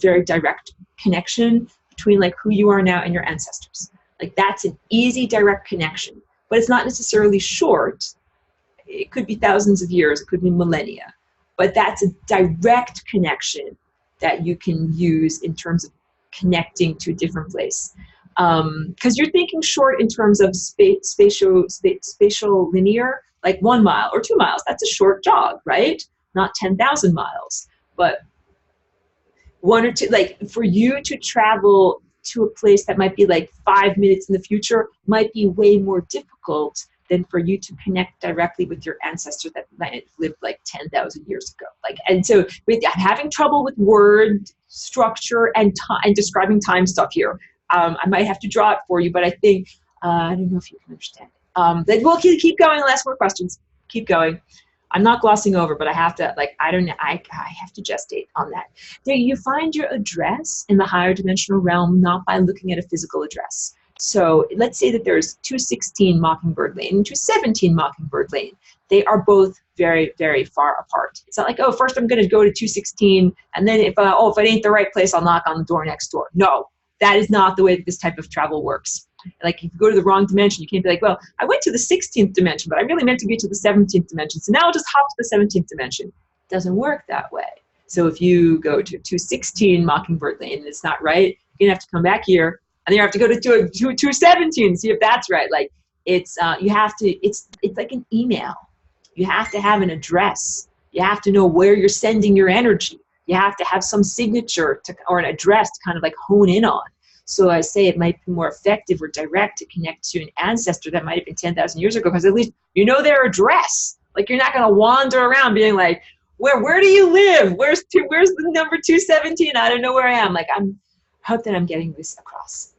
S1: very direct connection between like who you are now and your ancestors. Like that's an easy, direct connection, but it's not necessarily short. It could be thousands of years, it could be millennia, but that's a direct connection that you can use in terms of connecting to a different place. Because you're thinking short in terms of spatial linear, like 1 mile or 2 miles. That's a short jog, right? Not 10,000 miles, but 1 or 2. Like for you to travel to a place that might be like 5 minutes in the future might be way more difficult than for you to connect directly with your ancestor that might have lived like 10,000 years ago. Like, and so I'm having trouble with word structure and describing time stuff here. I might have to draw it for you, but I think, I don't know if you can understand it. Then we'll keep going. I'll ask more questions. Keep going. I'm not glossing over, but I have to, like, I don't know, I have to gestate on that. Do you find your address in the higher dimensional realm not by looking at a physical address? So let's say that there's 216 Mockingbird Lane and 217 Mockingbird Lane. They are both very, very far apart. It's not like, oh, first I'm going to go to 216, and then if it ain't the right place, I'll knock on the door next door. No, that is not the way that this type of travel works. Like, if you go to the wrong dimension, you can't be like, well, I went to the 16th dimension, but I really meant to get to the 17th dimension, so now I'll just hop to the 17th dimension. It doesn't work that way. So if you go to 216 Mockingbird Lane and it's not right, you're gonna have to come back here, and then you have to go to 217, see if that's right. Like, it's you have to, it's like an email. You have to have an address. You have to know where you're sending your energy. You have to have some signature or an address to kind of like hone in on. So I say it might be more effective or direct to connect to an ancestor that might have been 10,000 years ago, because at least you know their address. Like, you're not going to wander around being like, where do you live? Where's the number 217? I don't know where I am. Like, hope that I'm getting this across.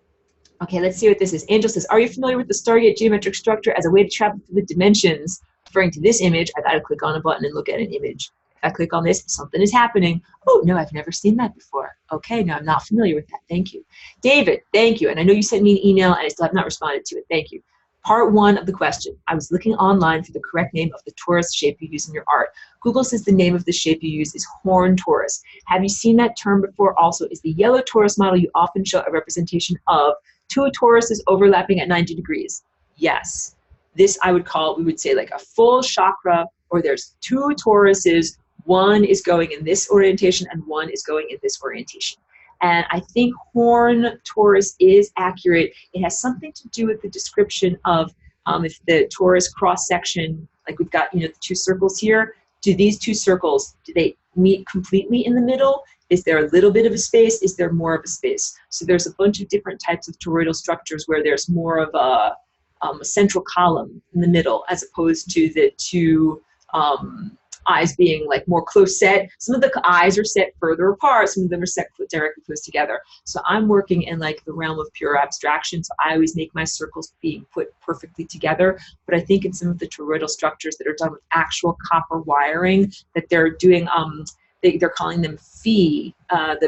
S1: Okay, let's see what this is. Angel says, are you familiar with the Stargate geometric structure as a way to travel through the dimensions? Referring to this image, I got to click on a button and look at an image. If I click on this, something is happening. Oh, no, I've never seen that before. Okay, no, I'm not familiar with that. Thank you. David, thank you. And I know you sent me an email and I still have not responded to it. Thank you. Part one of the question. I was looking online for the correct name of the torus shape you use in your art. Google says the name of the shape you use is horn torus. Have you seen that term before? Also, is the yellow torus model you often show a representation of two toruses overlapping at 90 degrees? Yes. This we would say like a full chakra, or there's two toruses. One is going in this orientation and one is going in this orientation. And I think horn torus is accurate. It has something to do with the description of if the torus cross section, like we've got, the two circles here, do these two circles, do they meet completely in the middle? Is there a little bit of a space? Is there more of a space? So there's a bunch of different types of toroidal structures where there's more of a central column in the middle, as opposed to the two eyes being like more close set. Some of the eyes are set further apart. Some of them are set directly close together. So I'm working in like the realm of pure abstraction. So I always make my circles being put perfectly together. But I think in some of the toroidal structures that are done with actual copper wiring, that they're doing, they're calling them phi,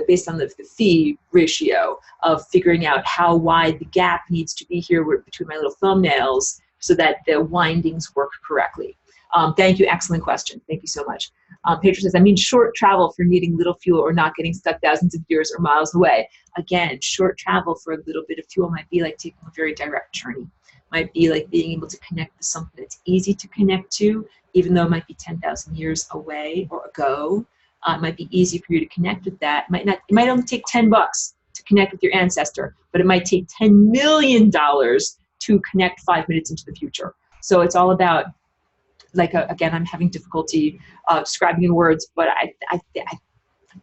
S1: based on the phi ratio of figuring out how wide the gap needs to be here between my little thumbnails so that the windings work correctly. Thank you. Excellent question. Thank you so much. Pedro says, I mean short travel for needing little fuel or not getting stuck thousands of years or miles away. Again, short travel for a little bit of fuel might be like taking a very direct journey. Might be like being able to connect to something that's easy to connect to, even though it might be 10,000 years away or ago. It might be easy for you to connect with that. It might only take $10 to connect with your ancestor, but it might take $10 million to connect 5 minutes into the future. So it's all about, like, again, I'm having difficulty describing in words, but I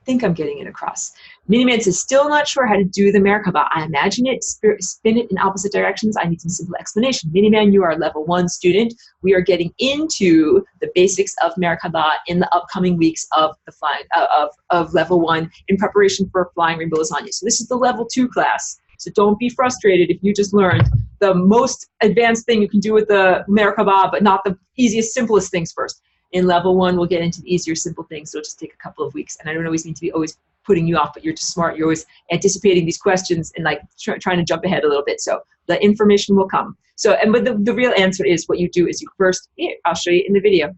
S1: think I'm getting it across. Miniman says, still not sure how to do the Merkabah. I imagine it, spin it in opposite directions. I need some simple explanation. Miniman, you are a level 1 student. We are getting into the basics of Merkabah in the upcoming weeks of the flying of level 1 in preparation for flying rainbow lasagna. So this is the level 2 class. So don't be frustrated if you just learned the most advanced thing you can do with the Merkabah, but not the easiest, simplest things first. In level 1, we'll get into the easier, simple things. So it'll just take a couple of weeks. And I don't always mean to be always putting you off, but you're just smart. You're always anticipating these questions and like trying to jump ahead a little bit. So the information will come. So, but the real answer is what you do is you first, I'll show you in the video.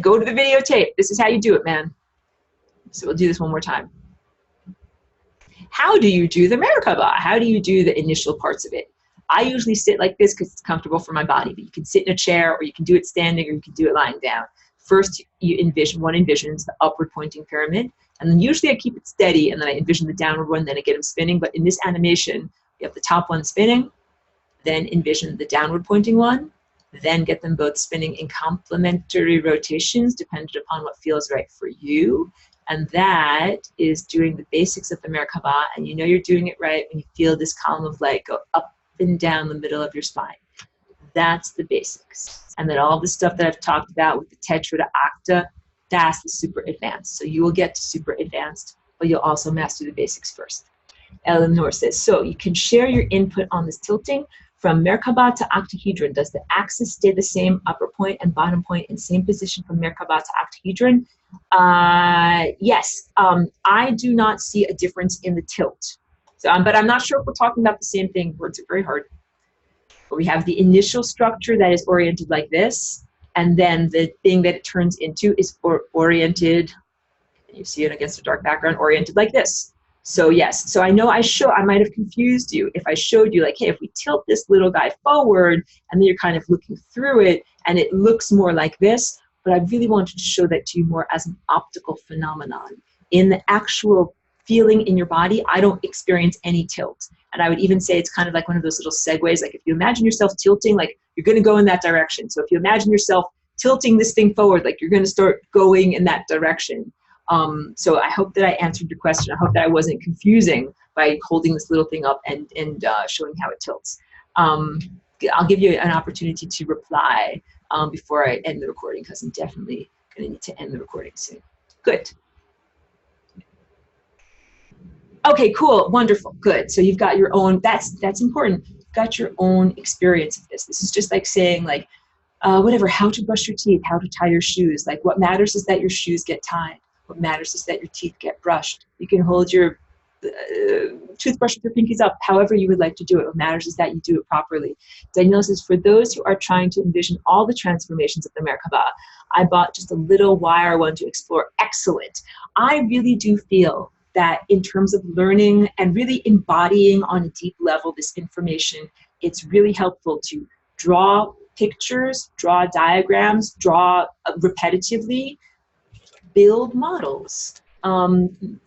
S1: Go to the videotape. This is how you do it, man. So we'll do this one more time. How do you do the Merkabah? How do you do the initial parts of it? I usually sit like this because it's comfortable for my body, but you can sit in a chair, or you can do it standing, or you can do it lying down. First, one envisions the upward pointing pyramid, and then usually I keep it steady, and then I envision the downward one, then I get them spinning. But in this animation, you have the top one spinning, then envision the downward pointing one, then get them both spinning in complementary rotations, dependent upon what feels right for you. And that is doing the basics of the Merkabah, and you know you're doing it right when you feel this column of light go up and down the middle of your spine. That's the basics. And then all the stuff that I've talked about with the tetra to octa, that's the super advanced. So you will get to super advanced, but you'll also master the basics first. Eleanor says, so you can share your input on this tilting from Merkabah to octahedron. Does the axis stay the same, upper point and bottom point in same position from Merkabah to octahedron? Yes, I do not see a difference in the tilt. So, but I'm not sure if we're talking about the same thing. Words are very hard. But we have the initial structure that is oriented like this, and then the thing that it turns into is oriented, and you see it against a dark background, oriented like this. So yes, so I know I might have confused you if I showed you like, hey, if we tilt this little guy forward and then you're kind of looking through it and it looks more like this, but I really wanted to show that to you more as an optical phenomenon. In the actual feeling in your body, I don't experience any tilt. And I would even say it's kind of like one of those little segues, like if you imagine yourself tilting, like you're gonna go in that direction. So if you imagine yourself tilting this thing forward, like you're gonna start going in that direction. So I hope that I answered your question. I hope that I wasn't confusing by holding this little thing up and showing how it tilts. I'll give you an opportunity to reply before I end the recording, because I'm definitely going to need to end the recording soon. Good. Okay, cool, wonderful, good. So you've got your own, that's important. You've got your own experience of this. This is just like saying like, whatever, how to brush your teeth, how to tie your shoes. Like what matters is that your shoes get tied. What matters is that your teeth get brushed. You can hold your toothbrush with your pinkies up, however you would like to do it. What matters is that you do it properly. Danielle says, for those who are trying to envision all the transformations of the Merkabah, I bought just a little wire one to explore. Excellent. I really do feel that in terms of learning and really embodying on a deep level this information, it's really helpful to draw pictures, draw diagrams, draw repetitively, build models,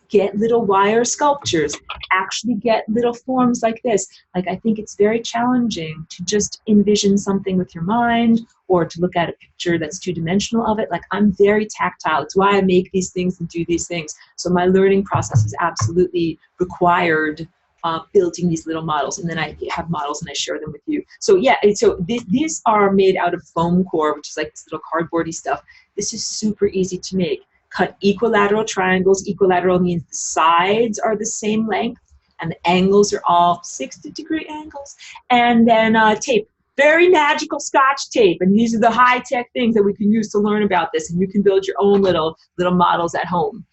S1: get little wire sculptures, actually get little forms like this. Like I think it's very challenging to just envision something with your mind or to look at a picture that's two-dimensional of it. Like I'm very tactile. It's why I make these things and do these things. So my learning process is absolutely required building these little models, and then I have models and I share them with you. So yeah, so these are made out of foam core, which is like this little cardboardy stuff. This is super easy to make. Cut equilateral triangles. Equilateral means the sides are the same length and the angles are all 60-degree angles. And then tape, very magical Scotch tape. And these are the high-tech things that we can use to learn about this. And you can build your own little models at home.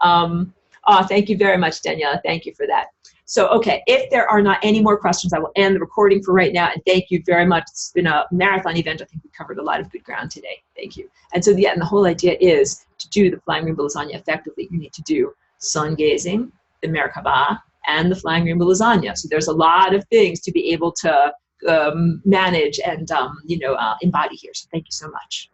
S1: Oh, thank you very much, Daniela. Thank you for that. So, okay, if there are not any more questions, I will end the recording for right now. And thank you very much. It's been a marathon event. I think we covered a lot of good ground today. Thank you. And so, yeah, and the whole idea is to do the flying rainbow lasagna effectively, you need to do sun gazing, the Merkabah, and the flying rainbow lasagna. So there's a lot of things to be able to manage and, embody here. So thank you so much.